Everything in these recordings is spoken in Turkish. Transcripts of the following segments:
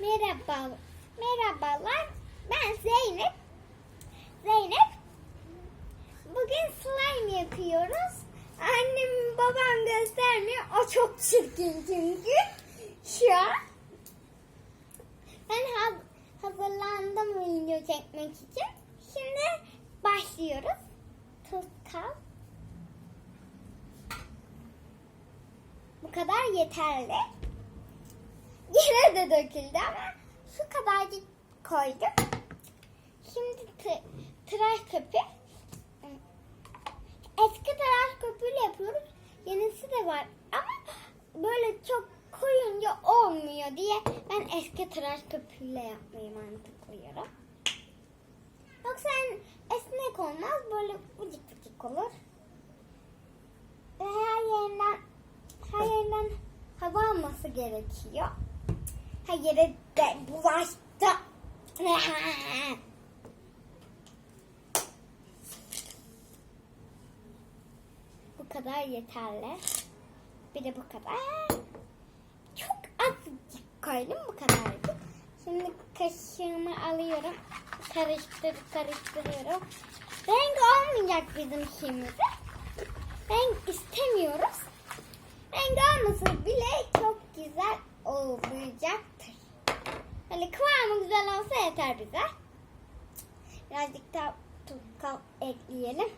Merhaba. Merhabalar. Ben Zeynep. Bugün slime yapıyoruz. Annem babam göstermiyor. O çok çirkin çünkü. Şu an. Ben hazırlandım video çekmek için. Şimdi başlıyoruz. Tutkal. Bu kadar yeterli. Yine de döküldü ama şu kadarcık koydum. Şimdi tıraş köpüğü. Eski tıraş köpüğüyle yapıyoruz. Yenisi de var ama böyle çok koyunca olmuyor diye ben eski tıraş köpüğüyle yapmayı mantıklıyorum. Yoksa esnek olmaz, böyle ucuk ucuk olur. Her yerinden hava alması gerekiyor. Her yere de bulaştı. Bu kadar yeterli. Bir de bu kadar. Çok azıcık koydum, bu kadarcık. Şimdi kaşığımı alıyorum. Karıştırıyorum. Renk olmayacak bizim şeyimizde. Renk istemiyoruz. Renk olması bile çok güzel olacaktır. Hani kıvamı güzel olsa yeter bize. Birazcık da tutkal ekleyelim.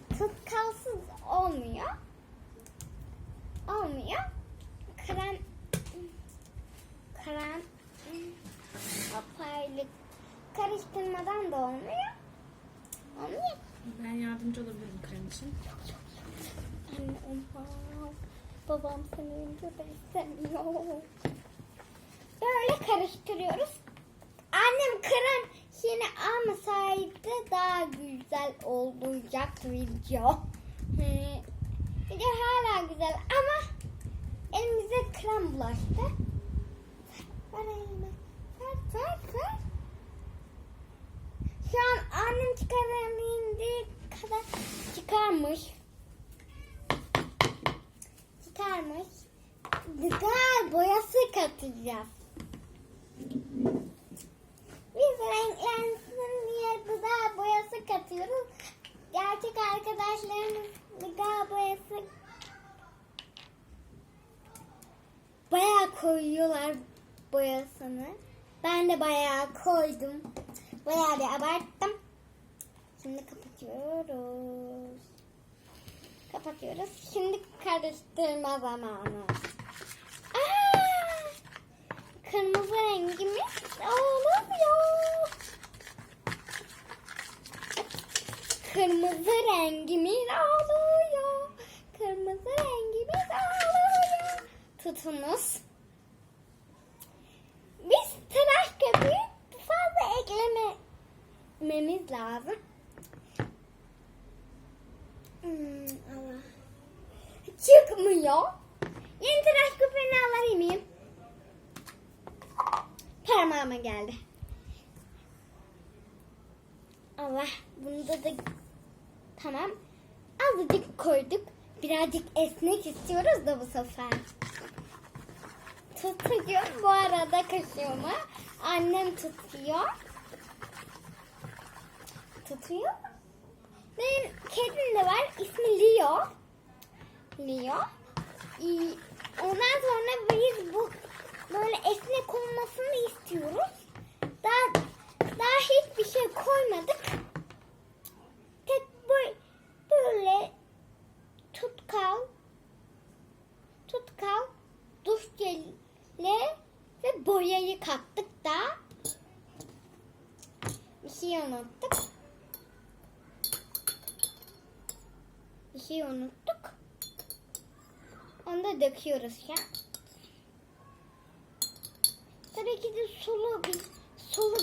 Tutkalsız olmuyor. Krem apaylık karıştırmadan da olmuyor. Ben yardımcı olabilirim krem için. Anne olmaz. Babam seni öldürmek istemiyor. Böyle karıştırıyoruz. Annem krem yine almasaydı daha güzel olacak video. Video hala güzel ama elimize krem bulaştı. Ver elime. Ver. Şu an annem çıkarabildiği kadar çıkarmış. Gıda boyası katacağız. Biz renklensin diye gıda boyası katıyoruz. Gerçek arkadaşlarımız gıda boyası bayağı koyuyorlar boyasını. Ben de bayağı koydum. Bayağı bir abarttım. Şimdi kapatıyoruz. Şimdi karıştırma zamanı. Kırmızı rengimiz oluyor. Tutunuz. Biz tıraş köpüğü fazla eklememiz lazım. Allah. Çıkmıyor. Yeni tıraş köpüğünü alabilir miyim? Parmağıma geldi. Allah, bunda da tamam. Azıcık koyduk. Birazcık esnek istiyoruz da bu sefer. Tutuyor bu arada kaşığımı. Annem tutuyor. Benim kedim de var. İsmi Leo. Ondan sonra biz bu böyle esnek olmasını istiyoruz. Daha hiçbir şey koymadık. Tek böyle tutkal, duş jeli ve boyayı kattık da bir şey unuttuk. Onu da döküyoruz ya. Tabii ki de sulu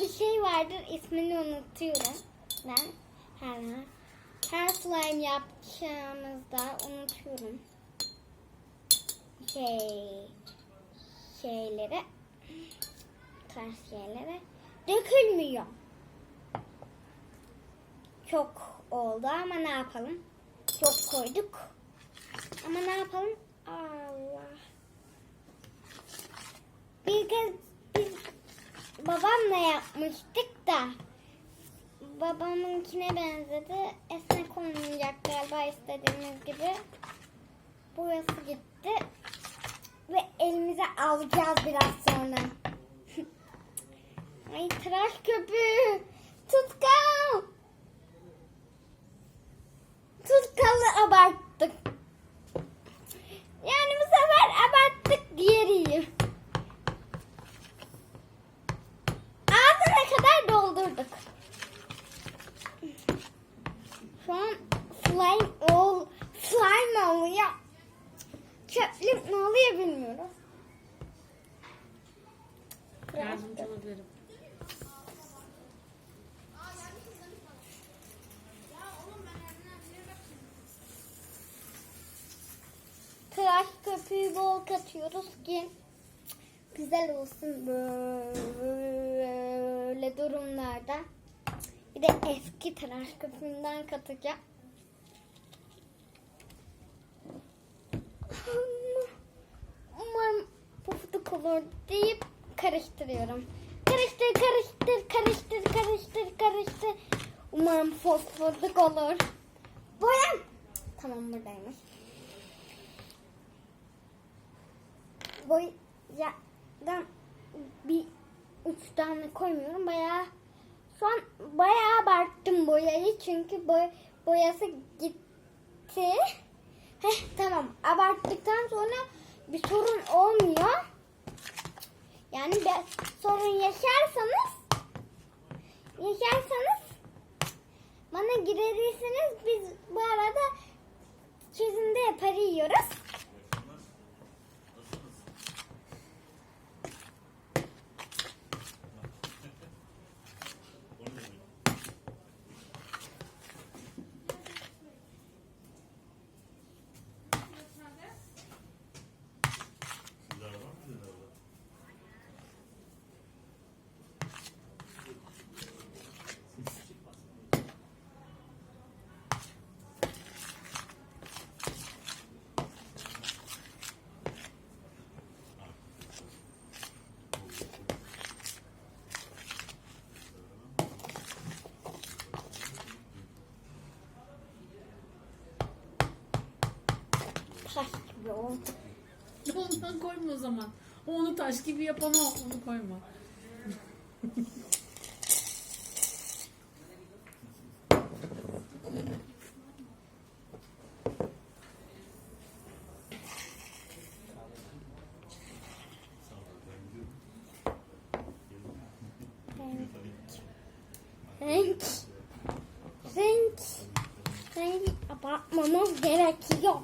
bir şey vardır. İsmini unutuyorum. Ben her slime yapacağımızda unutuyorum. Şeyleri dökülmüyor. Çok oldu ama ne yapalım? Çok koyduk. Ama ne yapalım? Allah. Bir kez babamla yapmıştık da babamınkine benzedi. Esnek olmayacak galiba istediğimiz gibi. Boyası gitti. Ve elimize alacağız biraz sonra. Ay tıraş köpüğü. Tutkal. Tutkalı abarttık. Yani bu sefer abarttık diğeriyi. Ağzına kadar doldurduk. Şu an slime oluyor. Çöplük ne oluyor bilmiyorum. Yardımcı olabilirim. Tıraş köpüğü bol katıyoruz ki güzel olsun böyle durumlarda. Bir de eski tıraş köpüğünden katacağım. Umarım pufuduk olur deyip karıştırıyorum. Karıştır, karıştır, karıştır, karıştır, karıştır. Umarım fosforluk olur. Boyam. Tamam buradaymış. Boyadan bir 3 tane koymuyorum. Şu an bayağı abarttım boyayı çünkü boyası gitti. Tamam, abarttıktan sonra bir sorun olmuyor. Yani bir sorun yaşarsanız bana girerirsiniz. Biz bu arada çözümde yapar yiyoruz. Taş gibi oldu. Ondan koyma o zaman. Onu taş gibi yapan onu koyma. Renk abartmamız gerekiyor.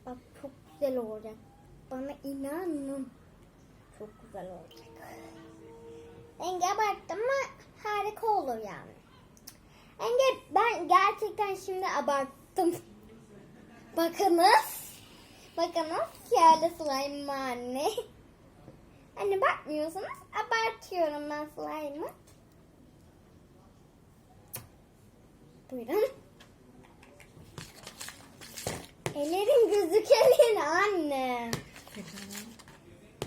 Bak çok güzel olacak. Bana inanın. Çok güzel olacak. Rengi abarttım mı harika olur yani. Rengi ben gerçekten şimdi abarttım. Bakınız. Bakınız şöyle slime anne. Hani bakmıyorsunuz abartıyorum ben slime'ı. Buyurun. Ellerin gözükelim anne.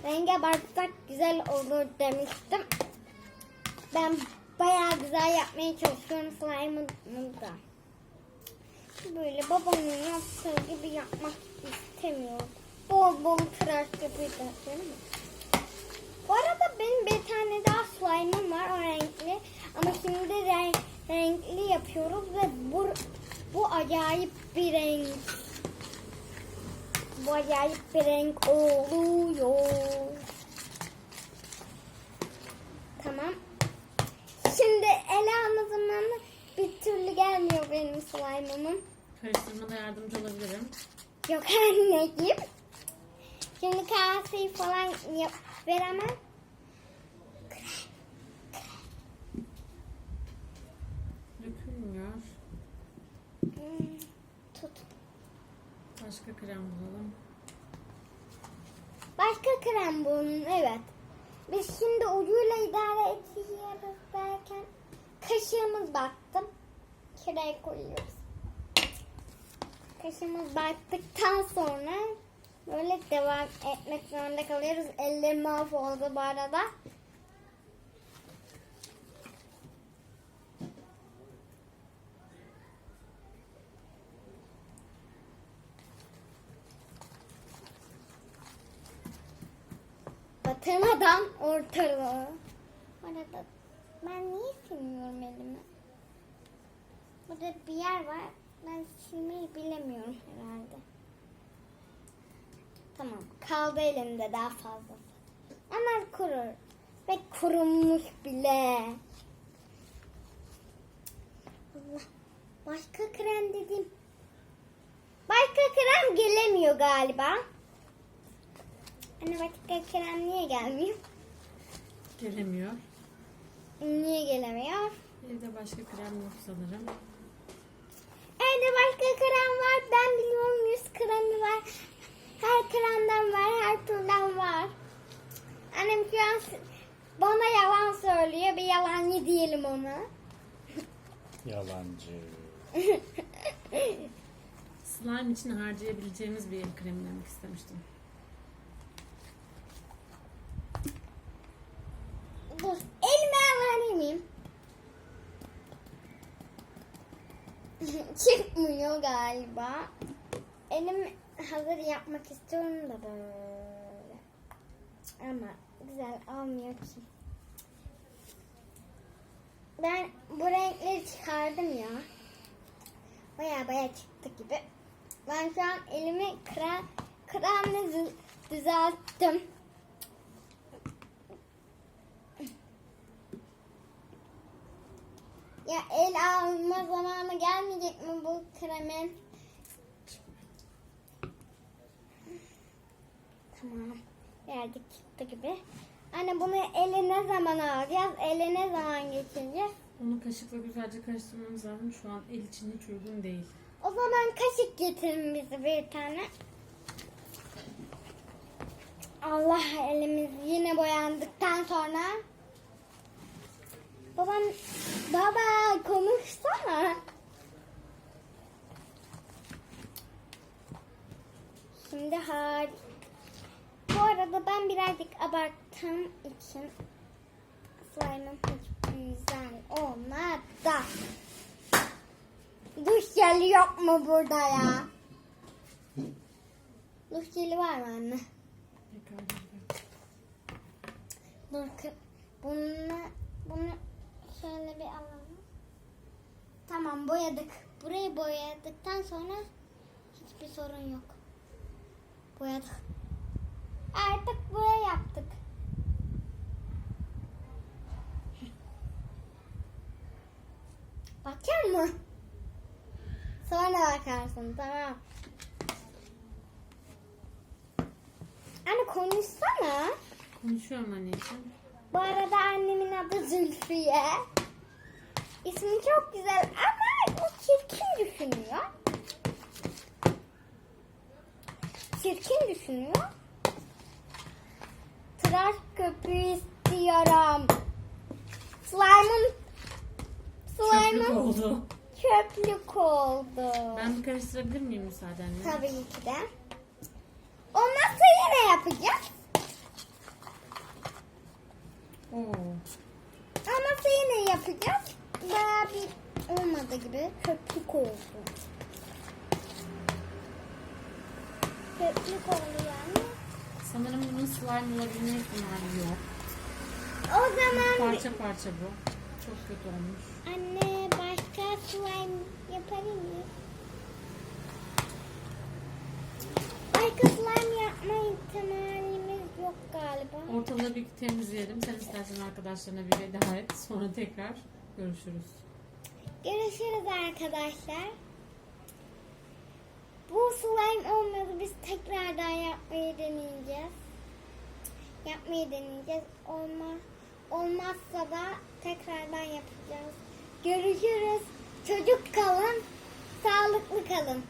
Rengi abartsak güzel olur demiştim. Ben bayağı güzel yapmaya çalışıyorum slime'ı da. Böyle babamın yaptığı gibi yapmak istemiyorum. Bol bol tıraş yapacağız değil mi? Bu arada benim bir tane daha slime'ım var o renkli. Ama şimdi renkli yapıyoruz ve bu acayip bir renk. Bu acayip bir renk oluyor. Tamam. Şimdi Ela'nın zamanı bir türlü gelmiyor benim slime'ımın. Karıştırmada yardımcı olabilirim. Yok anneciğim. Şimdi kaseyi falan veremem. Dökülmüyor. Tut. Başka krem bulalım. Başka krem bulun evet. Biz şimdi ucuyla idare ediyoruz derken kaşığımız baktım. Kireye koyuyoruz. Kaşımız battıktan sonra böyle devam etmek zorunda kalıyoruz. Ellerim mahvoldu bu arada. Batırmadan ortalığı. Bu arada ben niye silmiyorum elimi? Burada bir yer var. Ben silmeyi bilemiyorum herhalde. Tamam. Kaldı elimde daha fazla. Hemen kurur. Ve kurumuş bile. Allah. Başka krem dedim. Başka krem gelemiyor galiba. Anne başka krem niye gelmiyor? Gelemiyor. Niye gelemiyor? Evde başka krem yok sanırım. Evde başka krem var. Ben biliyorum, yüz kremi var. Her kremden var. Her türden var. Annem şu an bana yalan söylüyor. Bir yalancı diyelim ona. Yalancı. Slime için harcayabileceğimiz bir el kremi demek istemiştim. Dur. Elime alabilir miyim? Çıkmıyor galiba. Elim hazır yapmak istiyorum da böyle. Ama güzel olmuyor ki. Ben bu renkleri çıkardım ya. Baya çıktı gibi. Ben şu an elimi kremle düzelttim. Ya el alma zamanı gelmeyecek mi bu kremin? Tamam. Birazcık çıktı gibi. Anne bunu ele ne zaman alacağız? Ele ne zaman geçireceğiz? Onu kaşıkla güzelce karıştırmamız lazım. Şu an el için hiç uygun değil. O zaman kaşık getirin bize bir tane. Allah, elimiz yine boyandıktan sonra. Baba konuşsana. Şimdi bu arada ben birazcık abarttığım için slime'ım hiç güzel olmadı. Duş jeli yok mu burada ya? Duş jeli var mı anne? Dur, bunu şöyle bir alalım. Tamam, boyadık. Burayı boyadıktan sonra hiçbir sorun yok. Boyadık. Artık buraya yaptık. Bakar mı? Sonra bakarsın, tamam. Anne konuşsana. Konuşuyorum anneciğim. Bu arada annemin adı Zülfiye. İsmi çok güzel ama o çirkin düşünüyor. Çirkin düşünüyor. Tıraş köpüğü istiyorum. Çöplük oldu. Çöplük oldu. Ben bir karıştırabilir miyim müsaadenle? Tabii ki de. Olmazsa yine yapacağız. Oo. Olmazsa yine yapacağız. Bayağı bir olmadı gibi. Köpük oldu. Köpük oldu yani. Sanırım bunun slime olabilme ihtimali yok. O zaman Parça parça bu. Çok kötü olmuş. anne başka slime yapabilir miyiz? Başka slime yapma ihtimalimiz yok galiba. Ortalığı bir temizleyelim. Sen istersen arkadaşlarına bir veda et. Sonra tekrar görüşürüz. Görüşürüz arkadaşlar. Bu slime olmadı. Biz tekrardan yapmayı deneyeceğiz. Olmazsa da tekrardan yapacağız. Görüşürüz. Çocuk kalın. Sağlıklı kalın.